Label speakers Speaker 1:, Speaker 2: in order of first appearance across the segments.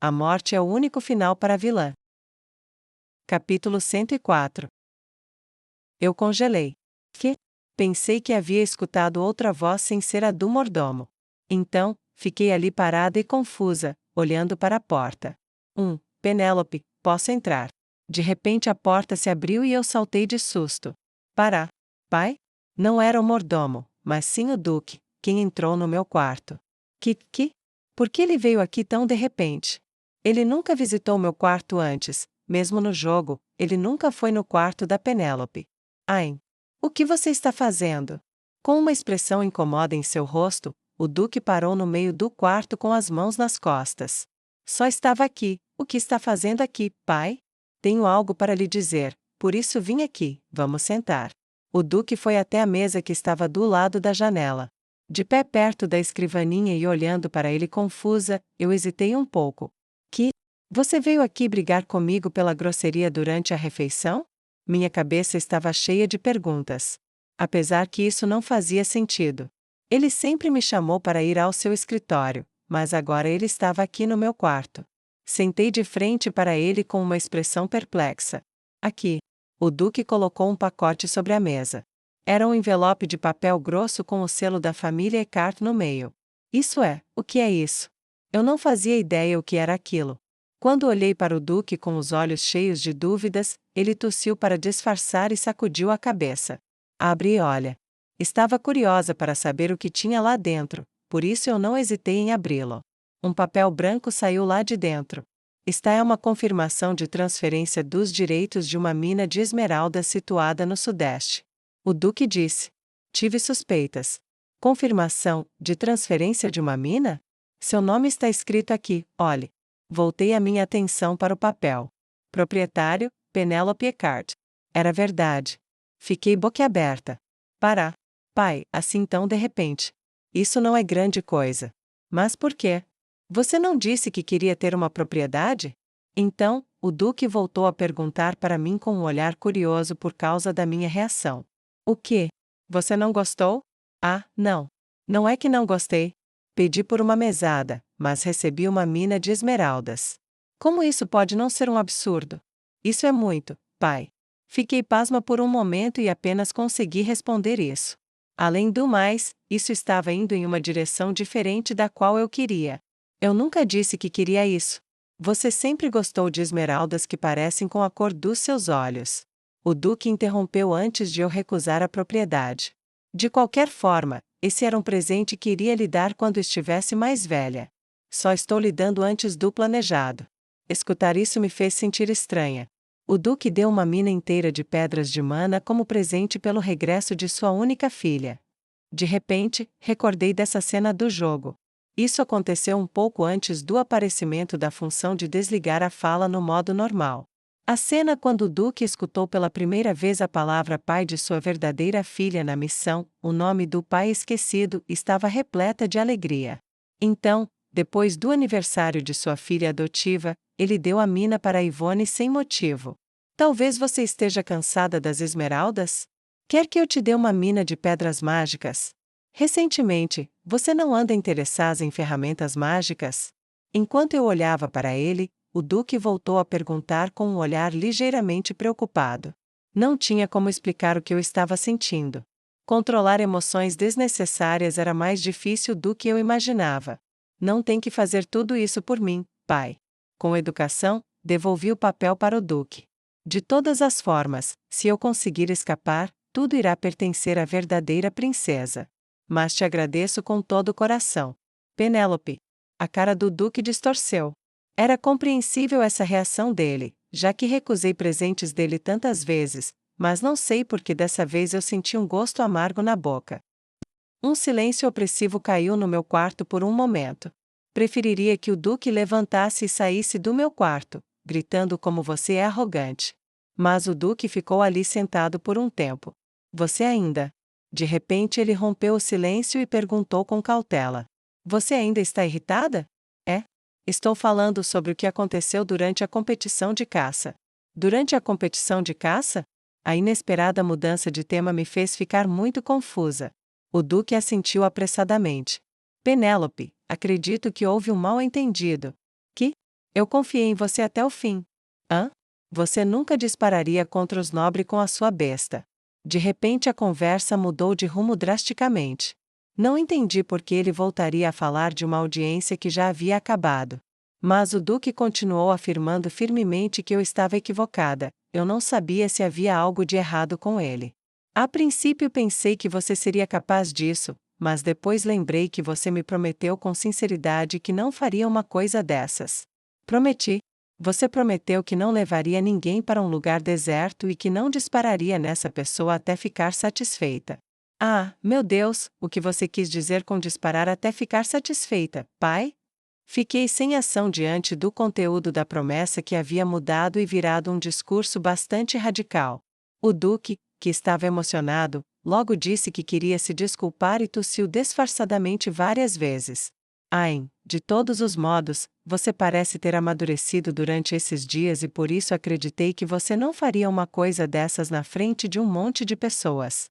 Speaker 1: A morte é o único final para a vilã. Capítulo 104. Eu congelei. Que? Pensei que havia escutado outra voz sem ser a do mordomo. Então, fiquei ali parada e confusa, olhando para a porta. Penélope, posso entrar? De repente a porta se abriu e eu saltei de susto. Para. Pai? Não era o mordomo, mas sim o Duque, quem entrou no meu quarto. Que? Por que ele veio aqui tão de repente? Ele nunca visitou meu quarto antes, mesmo no jogo, ele nunca foi no quarto da Penélope. Ain. O que você está fazendo? Com uma expressão incômoda em seu rosto, o Duque parou no meio do quarto com as mãos nas costas. Só estava aqui. O que está fazendo aqui, pai? Tenho algo para lhe dizer, por isso vim aqui, vamos sentar. O Duque foi até a mesa que estava do lado da janela. De pé perto da escrivaninha e olhando para ele confusa, eu hesitei um pouco. Que? Você veio aqui brigar comigo pela grosseria durante a refeição? Minha cabeça estava cheia de perguntas. Apesar que isso não fazia sentido. Ele sempre me chamou para ir ao seu escritório, mas agora ele estava aqui no meu quarto. Sentei de frente para ele com uma expressão perplexa. Aqui. O Duque colocou um pacote sobre a mesa. Era um envelope de papel grosso com o selo da família Eckhart no meio. Isso é, o que é isso? Eu não fazia ideia o que era aquilo. Quando olhei para o Duque com os olhos cheios de dúvidas, ele tossiu para disfarçar e sacudiu a cabeça. Abri e olha. Estava curiosa para saber o que tinha lá dentro, por isso eu não hesitei em abri-lo. Um papel branco saiu lá de dentro. Esta é uma confirmação de transferência dos direitos de uma mina de esmeralda situada no Sudeste. O Duque disse. Tive suspeitas. Confirmação de transferência de uma mina? Seu nome está escrito aqui, olhe. Voltei a minha atenção para o papel. Proprietário, Penélope Eckhart. Era verdade. Fiquei boquiaberta. Pará. Pai, assim tão de repente. Isso não é grande coisa. Mas por quê? Você não disse que queria ter uma propriedade? Então, o Duque voltou a perguntar para mim com um olhar curioso por causa da minha reação. O quê? Você não gostou? Ah, não. Não é que não gostei. Pedi por uma mesada, mas recebi uma mina de esmeraldas. Como isso pode não ser um absurdo? Isso é muito, pai. Fiquei pasma por um momento e apenas consegui responder isso. Além do mais, isso estava indo em uma direção diferente da qual eu queria. Eu nunca disse que queria isso. Você sempre gostou de esmeraldas que parecem com a cor dos seus olhos. O Duque interrompeu antes de eu recusar a propriedade. De qualquer forma, esse era um presente que iria lhe dar quando estivesse mais velha. Só estou lhe dando antes do planejado. Escutar isso me fez sentir estranha. O Duque deu uma mina inteira de pedras de mana como presente pelo regresso de sua única filha. De repente, recordei dessa cena do jogo. Isso aconteceu um pouco antes do aparecimento da função de desligar a fala no modo normal. A cena quando o Duque escutou pela primeira vez a palavra pai de sua verdadeira filha na missão, o nome do pai esquecido, estava repleta de alegria. Então, depois do aniversário de sua filha adotiva, ele deu a mina para Ivone sem motivo. Talvez você esteja cansada das esmeraldas? Quer que eu te dê uma mina de pedras mágicas? Recentemente, você não anda interessada em ferramentas mágicas? Enquanto eu olhava para ele, o Duque voltou a perguntar com um olhar ligeiramente preocupado. Não tinha como explicar o que eu estava sentindo. Controlar emoções desnecessárias era mais difícil do que eu imaginava. Não tem que fazer tudo isso por mim, pai. Com educação, devolvi o papel para o Duque. De todas as formas, se eu conseguir escapar, tudo irá pertencer à verdadeira princesa. Mas te agradeço com todo o coração. Penélope. A cara do Duque distorceu. Era compreensível essa reação dele, já que recusei presentes dele tantas vezes, mas não sei por que dessa vez eu senti um gosto amargo na boca. Um silêncio opressivo caiu no meu quarto por um momento. Preferiria que o Duque levantasse e saísse do meu quarto, gritando como você é arrogante. Mas o Duque ficou ali sentado por um tempo. Você ainda? De repente ele rompeu o silêncio e perguntou com cautela. Você ainda está irritada? É? Estou falando sobre o que aconteceu durante a competição de caça. Durante a competição de caça? A inesperada mudança de tema me fez ficar muito confusa. O Duque assentiu apressadamente. Penélope, acredito que houve um mal-entendido. Que? Eu confiei em você até o fim. Hã? Você nunca dispararia contra os nobres com a sua besta. De repente a conversa mudou de rumo drasticamente. Não entendi por que ele voltaria a falar de uma audiência que já havia acabado. Mas o Duque continuou afirmando firmemente que eu estava equivocada. Eu não sabia se havia algo de errado com ele. A princípio pensei que você seria capaz disso, mas depois lembrei que você me prometeu com sinceridade que não faria uma coisa dessas. Prometi. Você prometeu que não levaria ninguém para um lugar deserto e que não dispararia nessa pessoa até ficar satisfeita. Ah, meu Deus, o que você quis dizer com disparar até ficar satisfeita, pai? Fiquei sem ação diante do conteúdo da promessa que havia mudado e virado um discurso bastante radical. O Duque, que estava emocionado, logo disse que queria se desculpar e tossiu disfarçadamente várias vezes. Ain, de todos os modos, você parece ter amadurecido durante esses dias e por isso acreditei que você não faria uma coisa dessas na frente de um monte de pessoas.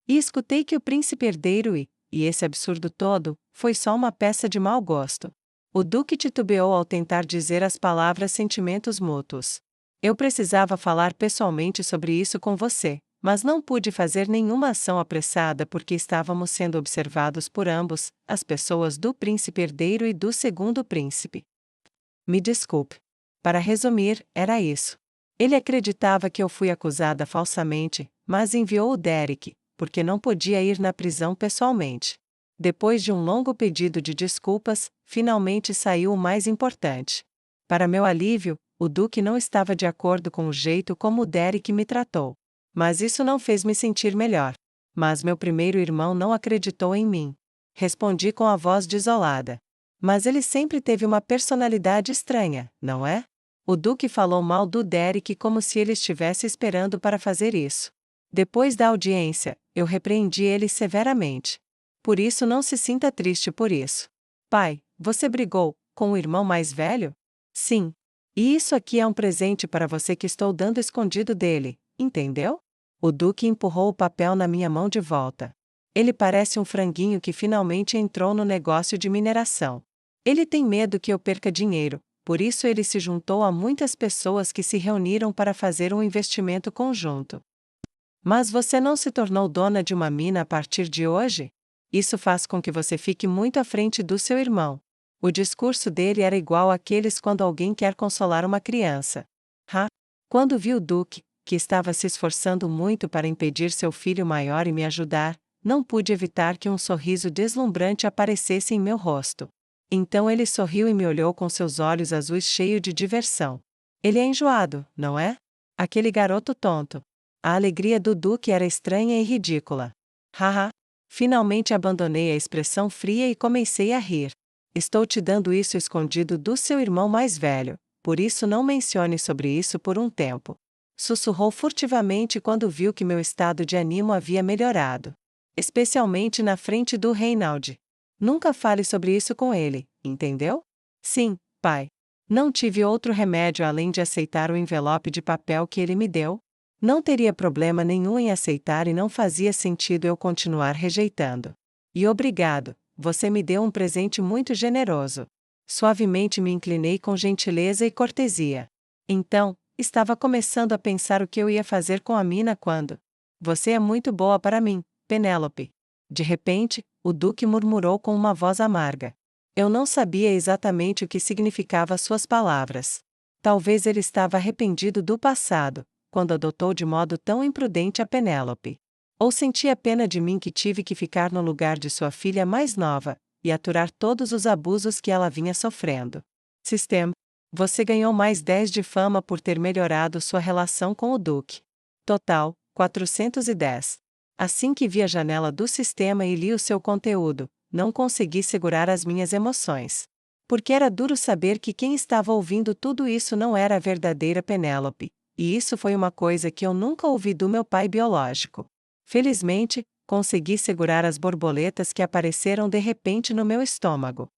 Speaker 1: E escutei que o príncipe herdeiro e esse absurdo todo, foi só uma peça de mau gosto. O Duque titubeou ao tentar dizer as palavras sentimentos mútuos. Eu precisava falar pessoalmente sobre isso com você, mas não pude fazer nenhuma ação apressada porque estávamos sendo observados por ambos, as pessoas do príncipe herdeiro e do segundo príncipe. Me desculpe. Para resumir, era isso. Ele acreditava que eu fui acusada falsamente, mas enviou o Derek, porque não podia ir na prisão pessoalmente. Depois de um longo pedido de desculpas, finalmente saiu o mais importante. Para meu alívio, o Duque não estava de acordo com o jeito como o Derek me tratou. Mas isso não fez me sentir melhor. Mas meu primeiro irmão não acreditou em mim. Respondi com a voz desolada. Mas ele sempre teve uma personalidade estranha, não é? O Duque falou mal do Derek como se ele estivesse esperando para fazer isso. Depois da audiência, eu repreendi ele severamente. Por isso não se sinta triste por isso. Pai, você brigou com o irmão mais velho? Sim. E isso aqui é um presente para você que estou dando escondido dele, entendeu? O Duque empurrou o papel na minha mão de volta. Ele parece um franguinho que finalmente entrou no negócio de mineração. Ele tem medo que eu perca dinheiro, por isso ele se juntou a muitas pessoas que se reuniram para fazer um investimento conjunto. Mas você não se tornou dona de uma mina a partir de hoje? Isso faz com que você fique muito à frente do seu irmão. O discurso dele era igual àqueles quando alguém quer consolar uma criança. Quando vi o Duque, que estava se esforçando muito para impedir seu filho maior e me ajudar, não pude evitar que um sorriso deslumbrante aparecesse em meu rosto. Então ele sorriu e me olhou com seus olhos azuis cheios de diversão. Ele é enjoado, não é? Aquele garoto tonto. A alegria do Duque era estranha e ridícula. Haha. Finalmente abandonei a expressão fria e comecei a rir. Estou te dando isso escondido do seu irmão mais velho, por isso não mencione sobre isso por um tempo. Sussurrou furtivamente quando viu que meu estado de ânimo havia melhorado. Especialmente na frente do Reinaldi. Nunca fale sobre isso com ele, entendeu? Sim, pai. Não tive outro remédio além de aceitar o envelope de papel que ele me deu. Não teria problema nenhum em aceitar e não fazia sentido eu continuar rejeitando. E obrigado, você me deu um presente muito generoso. Suavemente me inclinei com gentileza e cortesia. Então, estava começando a pensar o que eu ia fazer com a mina quando. Você é muito boa para mim, Penélope. De repente, o Duque murmurou com uma voz amarga. Eu não sabia exatamente o que significavam suas palavras. Talvez ele estava arrependido do passado, quando adotou de modo tão imprudente a Penélope. Ou sentia pena de mim que tive que ficar no lugar de sua filha mais nova, e aturar todos os abusos que ela vinha sofrendo. Sistema. Você ganhou mais 10 de fama por ter melhorado sua relação com o Duque. Total, 410. Assim que vi a janela do sistema e li o seu conteúdo, não consegui segurar as minhas emoções. Porque era duro saber que quem estava ouvindo tudo isso não era a verdadeira Penélope. E isso foi uma coisa que eu nunca ouvi do meu pai biológico. Felizmente, consegui segurar as borboletas que apareceram de repente no meu estômago.